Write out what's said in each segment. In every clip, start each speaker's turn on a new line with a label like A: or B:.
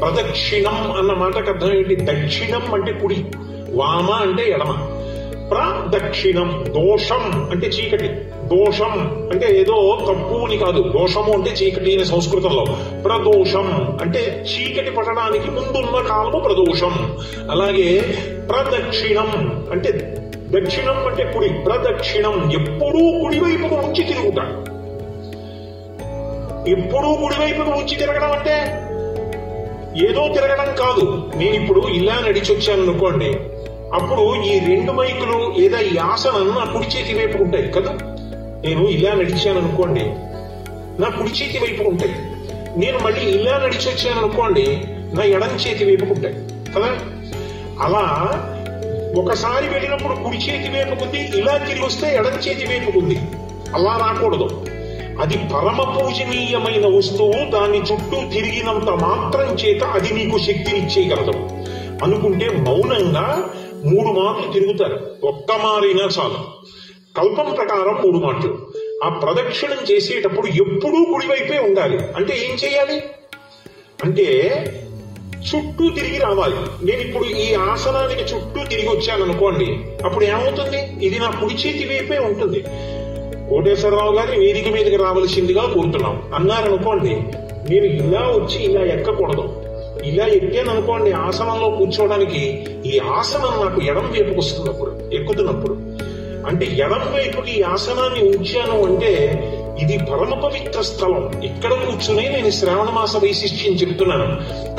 A: ప్రదక్షిణం అన్న మాటకు అర్థం ఏంటి? దక్షిణం అంటే కుడి, వామ అంటే ఎడమ. ప్రదక్షిణం. దోషం అంటే చీకటి. దోషం అంటే ఏదో తప్పు అని కాదు. దోషము అంటే చీకటి అని సంస్కృతంలో. ప్రదోషం అంటే చీకటి పడడానికి ముందున్న కాలము ప్రదోషం. అలాగే ప్రదక్షిణం అంటే దక్షిణం అంటే కుడి. ప్రదక్షిణం ఎప్పుడూ కుడివైపుకు ఉంచి తిరుగుతాడు. ఎప్పుడూ కుడివైపుకు ఉంచి తిరగడం అంటే ఏదో తిరగడం కాదు. నేను ఇప్పుడు ఇలా నడిచొచ్చాను అనుకోండి, అప్పుడు ఈ రెండు మైకులు లేదా ఈ ఆసనం నా కుడి చేతి వైపు ఉంటాయి కదా. నేను ఇలా నడిచాను అనుకోండి, నా కుడి చేతి వైపు ఉంటాయి. నేను మళ్ళీ ఇలా నడిచొచ్చాను అనుకోండి, నా ఎడం చేతి వైపు ఉంటాయి కదా. అలా ఒకసారి వెళ్ళినప్పుడు కుడి చేతి వైపుకుంది, ఇలా తిరిగి వస్తే ఎడం చేతి వైపుకుంది. అలా రాకూడదు. అది పరమ పూజనీయమైన వస్తువు. దాని చుట్టూ తిరిగినంత మాత్రం చేత అది నీకు శక్తినిచ్చేయగలదు అనుకుంటే మౌనంగా 3 మార్లు తిరుగుతారు. ఒక్క మారైనా చాలు. కల్పం ప్రకారం 3 మాటలు. ఆ ప్రదక్షిణం చేసేటప్పుడు ఎప్పుడూ కుడివైపే ఉండాలి. అంటే ఏం చేయాలి అంటే చుట్టూ తిరిగి రావాలి. నేను ఇప్పుడు ఈ ఆసనానికి చుట్టూ తిరిగి వచ్చాను అనుకోండి, అప్పుడు ఏమవుతుంది? ఇది నా కుడి చేతి వైపే ఉంటుంది. కోటేశ్వరరావు గారిని వేదిక మీదకి రావాల్సిందిగా కోరుతున్నాం అన్నారనుకోండి, నేను ఇలా వచ్చి ఇలా ఎక్కకూడదు. ఇలా ఎక్కాను అనుకోండి ఆసనంలో కూర్చోవడానికి, ఈ ఆసనం నాకు ఎడం వైపుకు వస్తున్నప్పుడు, ఎక్కుతున్నప్పుడు. అంటే ఎడం వైపుకి ఈ ఆసనాన్ని ఉంచాను అంటే ఇది పరమ పవిత్ర స్థలం. ఇక్కడ కూర్చునే నేను శ్రావణ మాస వైశిష్ట్యం చెబుతున్నాను.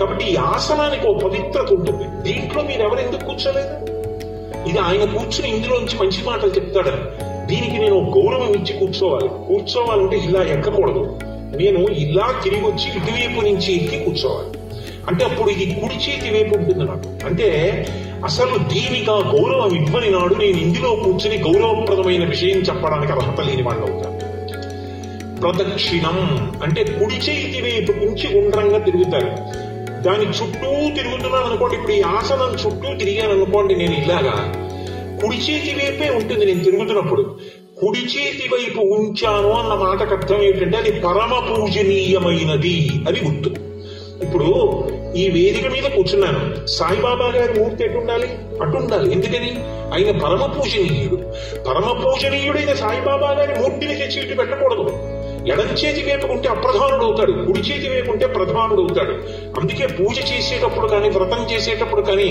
A: కాబట్టి ఈ ఆసనానికి ఓ పవిత్రత ఉంటుంది. దీంట్లో మీరు ఎవరెందుకు కూర్చోలేదు? ఇది ఆయన కూర్చుని ఇందులోంచి మంచి మాటలు చెప్తాడని. దీనికి నేను గౌరవం ఇచ్చి కూర్చోవాలంటే ఇలా ఎక్కకూడదు. నేను ఇలా తిరిగి వచ్చి ఇటువైపు నుంచి ఎక్కి కూర్చోవాలి. అంటే అప్పుడు ఇది కుడి చేతి వైపు ఉంటుంది నాకు. అంటే అసలు దీనికి ఆ గౌరవం ఇవ్వని నాడు నేను ఇందులో కూర్చుని గౌరవప్రదమైన విషయం చెప్పడానికి అర్హత లేని వాళ్ళు అవుతాను. ప్రదక్షిణం అంటే కుడి చేతి వైపు నుంచి గుండ్రంగా తిరుగుతారు. దాని చుట్టూ తిరుగుతున్నాను అనుకోండి. ఇప్పుడు ఈ ఆసనం చుట్టూ తిరిగాను అనుకోండి, నేను ఇలాగా కుడి చేతి వైపే ఉంటుంది. నేను తిరుగుతున్నప్పుడు కుడి చేతి వైపు ఉంచాను అన్న మాటకు అర్థం ఏంటంటే అది పరమ పూజనీయమైనది అని గుర్తు. ఇప్పుడు ఈ వేదిక మీద కూర్చున్నాను. సాయిబాబా గారి మూర్తి ఎటుండాలి? అటుండాలి. ఎందుకని? ఆయన పరమ పూజనీయుడు. పరమ పూజనీయుడైన సాయిబాబా గారి మూర్తిని తెచ్చి ఇటు పెట్టకూడదు. ఎడం చేతి వైపు ఉంటే అప్రధానుడు అవుతాడు, కుడి చేతి వైపు ఉంటే ప్రధానుడు అవుతాడు. అందుకే పూజ చేసేటప్పుడు కానీ వ్రతం చేసేటప్పుడు కానీ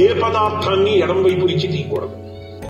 A: ఏ పదార్థాన్ని ఎడం వైపు నుంచి తీయకూడదు.